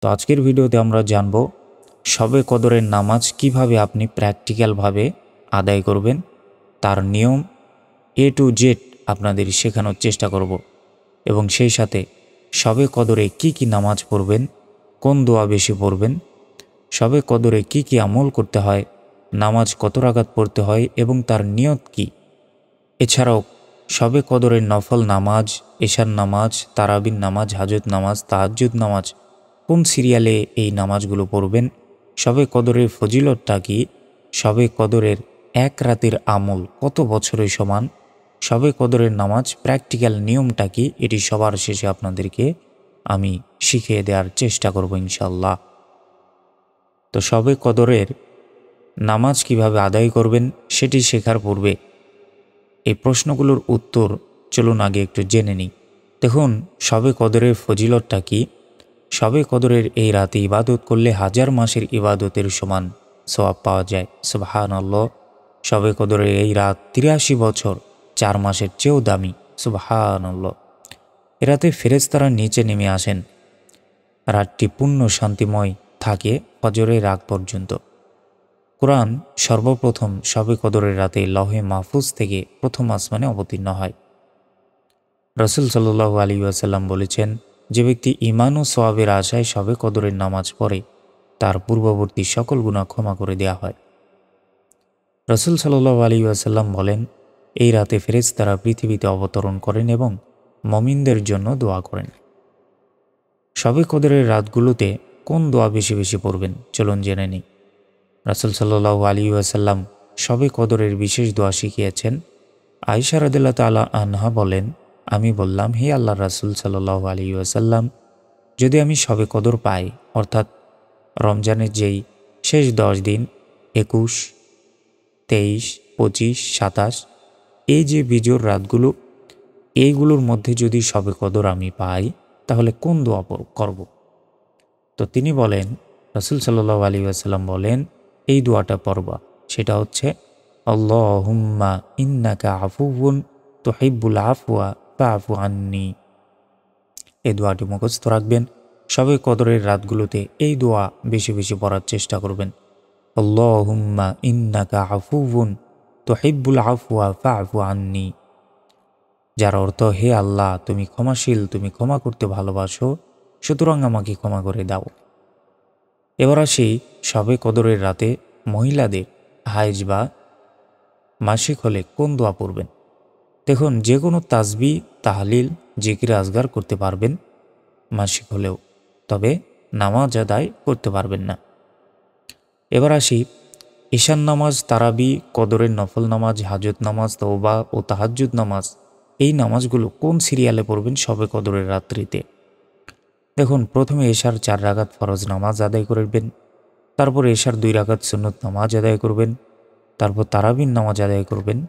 তো আজকের ভিডিওতে আমরা জানব শবে কদরের নামাজ কিভাবে আপনি প্র্যাকটিক্যালভাবে আদায় করবেন, তার নিয়ম A to Z আপনাদের শেখানোর চেষ্টা করব এবং সেই সাথে শবে কদরে কি নামাজ পড়বেন, কোন দোয়া বেশি পড়বেন, শবে কদরে কি আমল করতে হয়, নামাজ কত রাকাত পড়তে হয় এবং তার নিয়ত কি। এছাড়াও শবে কদরের নফল নামাজ, এশার নামাজ, তারাবির নামাজ, হাজত নামাজ, তাহাজ্জুদ নামাজ কোন সিরিয়ালে এই নামাজগুলো পড়বেন, শবে কদরের ফজিলতটা কি, শবে কদরের এক রাতের আমল কত বছরের সমান, শবে কদরের নামাজ প্র্যাকটিক্যাল নিয়মটা কি, এটি সবার শেষে আপনাদেরকে আমি শিখিয়ে দেওয়ার চেষ্টা করব ইনশাল্লাহ। তো শবে কদরের নামাজ কিভাবে আদায় করবেন সেটি শেখার পূর্বে এই প্রশ্নগুলোর উত্তর চলুন আগে একটু জেনে নিই। দেখুন, শবে কদরের ফজিলতটা কি। শবে কদরের এই রাতে ইবাদত করলে 1000 মাসের ইবাদতের সমান সওয়াব পাওয়া যায়। সুবহানাল্লাহ। শবে কদরের এই রাত 83 বছর 4 মাসের চেয়েও দামি। সুবহানাল্লাহ। এ রাতে ফেরেশতারা নিচে নেমে আসেন। রাতটি পূর্ণ শান্তিময় থাকে ফজরের রাত পর্যন্ত। কোরআন সর্বপ্রথম শবে কদরের রাতে লহে মাহফুজ থেকে প্রথম আসমানে অবতীর্ণ হয়। রাসূল সাল্লাল্লাহু আলাইহি ওয়াসাল্লাম বলেছেন, যে ব্যক্তি ঈমান ও সওয়াবের আশায় শবে কদরের নামাজ পড়ে তার পূর্ববর্তী সকল গুনাহ ক্ষমা করে দেয়া হয়। রাসূল সাল্লাল্লাহু আলাইহি ওয়াসাল্লাম বলেন, এই রাতে ফেরেশতারা পৃথিবীতে অবতরণ করেন এবং মুমিনদের জন্য দোয়া করেন। শবে কদরের রাতগুলোতে কোন দোয়া বেশি বেশি পড়বেন চলুন জেনে নিই। রাসূল সাল্লাল্লাহু আলাইহি ওয়াসাল্লাম শবে কদরের বিশেষ দোয়া শিখিয়েছেন। আয়েশা রাদিয়াল্লাহু তাআলা আনহা বলেন, আমি বললাম, হে আল্লাহর রাসূল সাল্লাল্লাহু আলাইহি ওয়াসাল্লাম, যদি আমি শবে কদর পাই, অর্থাৎ রমজানের যেই শেষ 10 দিন 21, 23, 25, 27 এই যে বিজোড় রাতগুলো, এইগুলোর মধ্যে যদি শবে কদর আমি পাই তাহলে কোন দোয়া করব। তো তিনি বলেন, রাসূল সাল্লাল্লাহু আলাইহি ওয়াসাল্লাম বলেন, এই দোয়াটা পড়বা, সেটা হচ্ছে আল্লাহুম্মা ইন্নাকা আফুউন তুহিব্বুল আফওয়া ফাআফু আন্নি। এই দোয়াটি মুখস্থ রাখবেন। শবে কদরের রাতগুলোতে এই দোয়া বেশি বেশি পড়ার চেষ্টা করবেন। আল্লাহুম্মা ইন্নাকা আফুউন তুহিব্বুল আফওয়া ফাআফু আন্নি, যার অর্থ, হে আল্লাহ, তুমি ক্ষমাশীল, তুমি ক্ষমা করতে ভালোবাসো, সুতরাং আমাকে ক্ষমা করে দাও। এবার আসি শবে কদরের রাতে মহিলাদের হাইজ বা মাসিক হলে কোন দোয়া পড়বেন। দেখুন, যে কোনো তাসবিহ, তাহলিল, জিকির আজগার করতে পারবেন মাসিক হলেও, তবে নামাজ আদায় করতে পারবেন না। এবার আসি ঈশান নামাজ, তারাবি, কদরের নফল নামাজ, হাজত নামাজ, তওবা ও তাহাজ্জুদ নামাজ এই নামাজগুলো কোন সিরিয়ালে পড়বেন শবে কদরের রাত্রিতে। দেখুন, প্রথমে এশার 4 রাকাত ফরজ নামাজ আদায় করবেন, তারপর এশার 2 রাকাত সুন্নত নামাজ আদায় করবেন, তারপর তারাবির নামাজ আদায় করবেন,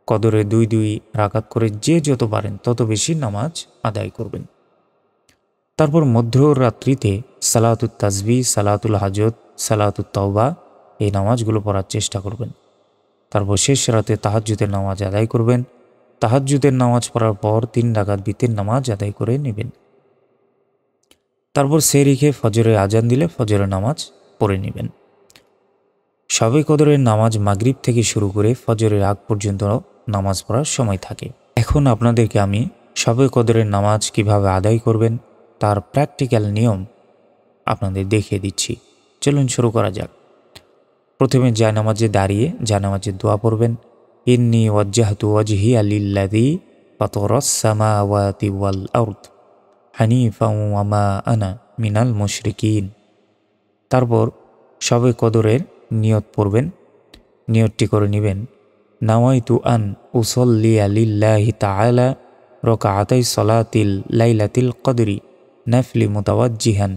কদরে 2 রাকাত করে যে যত পারেন তত বেশি নামাজ আদায় করবেন। তারপর মধ্যরাত্রিতে সালাতুত তাসবিহ, সালাতুল হাজত, সালাতুত তওবা এই নামাজগুলো পড়ার চেষ্টা করবেন। তারপর শেষ রাতে তাহাজ্জুদের নামাজ আদায় করবেন। তাহাজ্জুদের নামাজ পড়ার পর 3 রাকাত বিতের নামাজ আদায় করে নেবেন। তারপর সেহরি খেয়ে ফজরের আজান দিলে ফজরের নামাজ পড়ে নেবেন। শবে কদরের নামাজ মাগরিব থেকে শুরু করে ফজরের আগ পর্যন্ত নামাজ পড়ার সময় থাকে। এখন আপনাদেরকে আমি শবে কদরের নামাজ কিভাবে আদায় করবেন তার প্র্যাকটিক্যাল নিয়ম আপনাদের দেখিয়ে দিচ্ছি। চলুন শুরু করা যাক। প্রথমে জায়নামাজে দাঁড়িয়ে জায়নামাজের দোয়া পড়বেন। ইন্নী ওয়াজ্জাহতু ওয়াজহিয়া লিল্লাযী ফাতারাস সামাওয়াতি ওয়াল আরদ হানিফাও ওয়া মা আনা মিনাল মুশরিকিন। তারপর শবে কদরের নিয়ত পড়বেন। নিয়তটি করে নেবেন, নাওয়াইতু আন উসাল্লিয়া লিল্লাহি তাআলা রাকাআতাই সালাতিল লাইলাতিল কদরি নাফলি মুতাওয়াজ্জিহান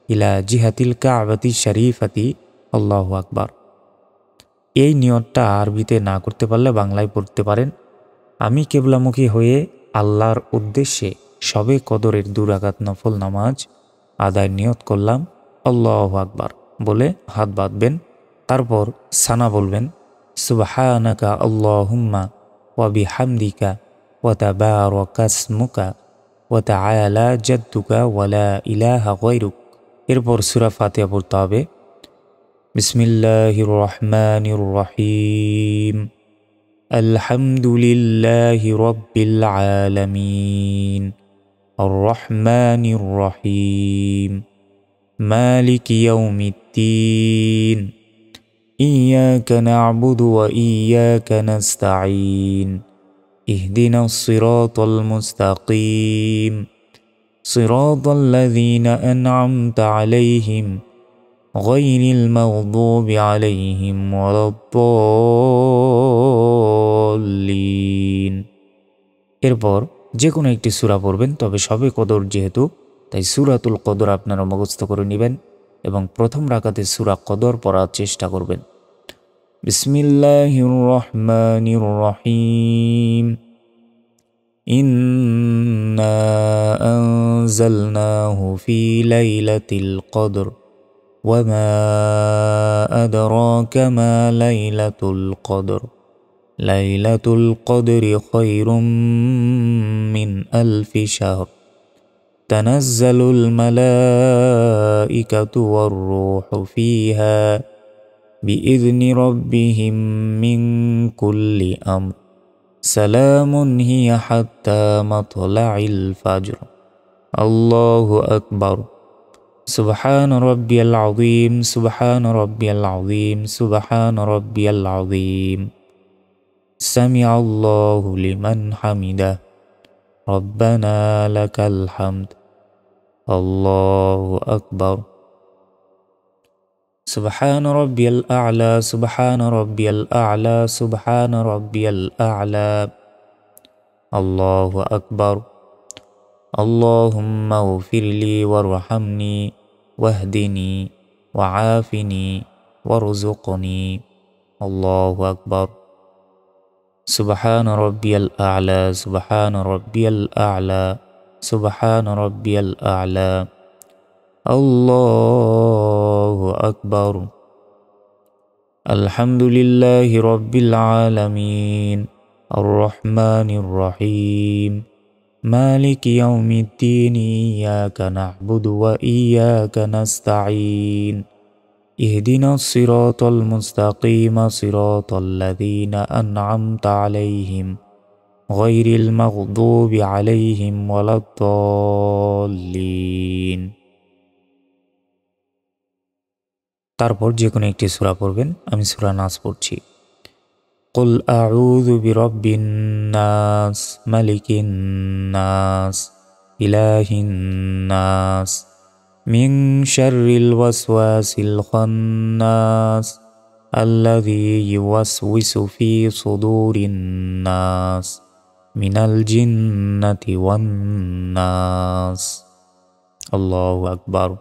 ইলা জিহাতিল কাবাতি শরীফাতি আল্লাহু আকবার। এই নিয়তটা আরবিতে না করতে পারলে বাংলায় পড়তে পারেন। আমি কিবলামুখী হয়ে আল্লাহর উদ্দেশ্যে শবে কদরের 2 রাকাত নফল নামাজ আদায় নিয়ত করলাম, আল্লাহু আকবার বলে হাত বাঁধবেন। তারপর সানা বলবেন, সুবহানাকা আল্লাহুম্মা ওয়া বিহামদিকা ওয়া তাবারাকা ইসমুকা ওয়া তাআলা জাদ্দুকা ওয়া লা ইলাহা গায়রুক এরপর সূরা ফাতিহা পড়তে হবে। বিসমিল্লাহির রহমানির রহিম, আলহামদুলিল্লাহি রাব্বিল আলামিন, আর রহমানির রহিম, মালিকি ইয়াউমিদ্দিন, ইয়াকা না'বুদু ওয়া ইয়াকা নাস্তাঈন, ইহদিনাস সিরাতাল মুস্তাকিম, সিরাতাল্লাযীনা আন'আমতা আলাইহিম গায়রিল মাগদুবি আলাইহিম ওয়ালাদ-দাল্লিন। এরপর যে কোনো একটি সূরা পড়বেন, তবে শবে কদর যেহেতু, তাই সূরাতুল কদর আপনারা মুখস্থ করে নেবেন এবং প্রথম রাকাতে সূরা কদর পড়ার চেষ্টা করবেন। বিসমিল্লাহির রহমানির রহিম, ইন্না আনজালনাহু ফি লাইলাতিল কদর ওয়া মা আদরাকা মা লাইলাতুল কদর, লাইলাতুল কদরি খায়রুম মিন আলফি শাহর, তানাজ্জালুল মালাইকাতু ওয়ার রূহু ফিহা বিইذনি রাব্বিহিম মিন কুল্লি আমর, সালামুন হিয়া হাত্তা মাতলাইল ফাজর। আল্লাহু আকবার। সুবহান রাব্বিয়াল আযীম, সুবহান রাব্বিয়াল আযীম, সুবহান রাব্বিয়াল আযীম। সামিআল্লাহু লিমান হামিদাহ, রব্বানা লাকাল হামদ। আল্লাহু আকবার। সুবহান রাব্বিয়াল আ'লা, সুবহান রাব্বিয়াল আ'লা, সুবহান রাব্বিয়াল আ'লা। আল্লাহু আকবার। আল্লাহুম্মা গফিরলি ওয়ারহামনি ওয়াহদিনি ওয়াআফিনি ওয়ারযুকনি। আল্লাহু আকবার। সুবহান রাব্বিয়াল আ'লা, সুবহান রাব্বিয়াল আ'লা, সুবহান রাব্বিয়াল আ'লা। আল্লাহু আকবার। আলহামদুলিল্লাহি রাব্বিল আলামিন, আর রহমানির রহিম, মালিকি ইয়াউমিদ্দিন, ইয়াকা না'বুদু ওয়া ইয়াকা নাস্তাঈন, ইহদিনাস সিরাতাল মুস্তাকিম, সিরাতাল্লাযীনা আন'আমতা আলাইহিম গায়রিল মাগদুবি আলাইহিম ওয়ালাদ-দাল্লিন। তারপর যে কোনো একটি সূরা পড়বেন। আমি সূরা নাস পড়ছি। কুল আউযু বিরাব্বিন নাস, মালিকিন নাস, ইলাহিন নাস, মিন শাররিল ওয়াসওয়াসিল খান্নাস, আল্লাযী ইউওয়াসউিসু ফি সুদুরিন নাস, মিনাল জিন্নাতি ওয়ান নাস। আল্লাহু আকবার।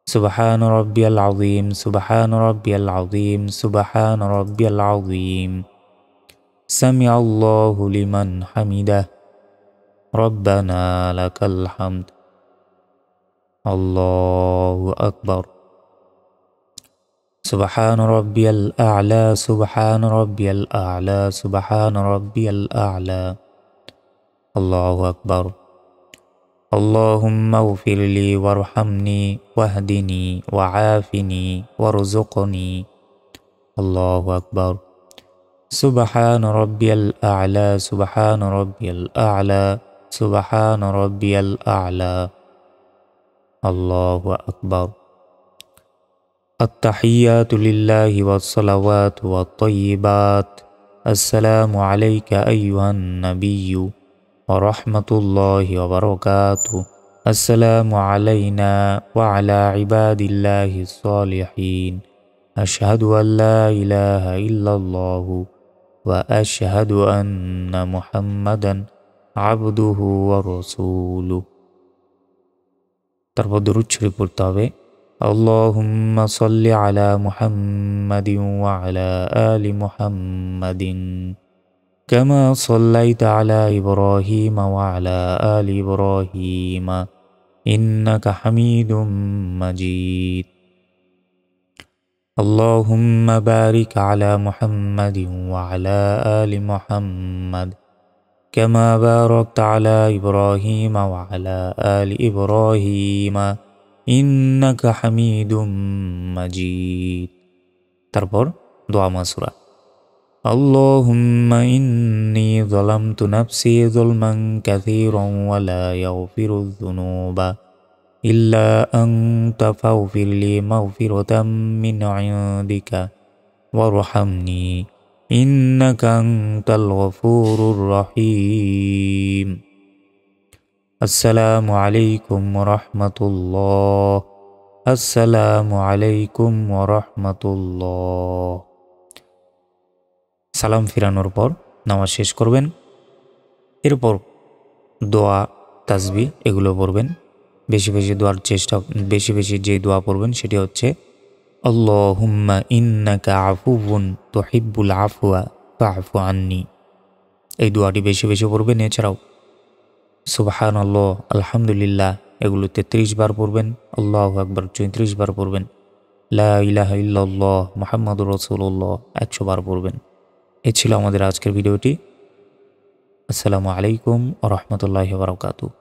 সুবহান রাব্বিয়াল আযীম, সুবহান রাব্বিয়াল আযীম, সুবহান রাব্বিয়াল আযীম। সামিআল্লাহু লিমান হামিদাহ, রব্বানা লাকাল হামদ। আল্লাহু আকবার। সুবহান রাব্বিয়াল আ'লা, সুবহান রাব্বিয়াল আ'লা, সুবহান রাব্বিয়াল আ'লা। আল্লাহু আকবার। আল্লাহুম্মা গফিরলি ওয়ারহামনি ওয়াহদিনি ওয়াআফিনি ওয়ারযুকনি। আল্লাহু আকবার। সুবহান রাব্বিয়াল আ'লা, সুবহান রাব্বিয়াল আ'লা, সুবহান রাব্বিয়াল আ'লা। আল্লাহু আকবার। আত-তাহিয়াতু লিল্লাহি ওয়াস-সালাওয়াতু ওয়াত-তাইয়্যিবাত। আসসালামু আলাইকা আইয়ুহান নাবিয়্যু ওয়া রাহমাতুল্লাহি ওয়া বারাকাতুহু। আসসালামু আলাইনা ওয়া আলা ইবাদিল্লাহিস সালিহিন। আশহাদু আল লা ইলাহা ইল্লাল্লাহু ওয়া আশহাদু আন্না মুহাম্মাদান আবদুহু ওয়া রাসূলুহু। তারপর দরুদ শরীফ পড়তে হবে। আল্লাহুম্মা সাল্লি আলা মুহাম্মাদিন ওয়া আলা আলি মুহাম্মাদিন কামা সাল্লাইতা আলা ইব্রাহিম ওয়া আলা আলি ইব্রাহিম ইন্নাকা হামিদুম মাজিদ। আল্লাহুম্মা বারিক আলা মুহাম্মাদিন ওয়া আলা আলি মুহাম্মাদ কামা বারাকতা আলা ইব্রাহিম ওয়া আলা আলি ইব্রাহিম ইন্নাকা হামিদুম মাজিদ। তারপর দোয়া মাসুরা, আল্লাহুম্মা ইন্নী যালামতু নাফসি যুলমান কাসীরান ওয়া লা ইয়াগফিরুয যুনুবা ইল্লা আনতা ফাগফিরলি মাগফিরাতাম মিন ইনদিকা ওয়ারহামনি ইন্নাকা আনতাল গফুরুর রহিম। আসসালামু আলাইকুম ওয়া রাহমাতুল্লাহ। আসসালামু আলাইকুম ওয়া রাহমাতুল্লাহ। সালাম ফিরানোর পর নামাজ শেষ করবেন। এরপর দোয়া, তাসবিহ এগুলো পড়বেন। বেশি বেশি যে দোয়া পড়বেন সেটি হচ্ছে আল্লাহুম্মা ইন্নাকা আফুউন তুহিব্বুল আফওয়া ফা'ফু আন্নি। এই দোয়াটি বেশি বেশি পড়বেন। এছাড়াও সুবহানাল্লাহ, আলহামদুলিল্লাহ এগুলো 33 বার পড়বেন। আল্লাহু আকবার 34 বার পড়বেন। লা ইলাহা ইল্লাল্লাহ মুহাম্মাদুর রাসূলুল্লাহ 100 বার পড়বেন। এ ছিল আমাদের আজকের ভিডিওটি। আসসালামু আলাইকুম ওয়া রাহমাতুল্লাহি ওয়া বারাকাতুহু।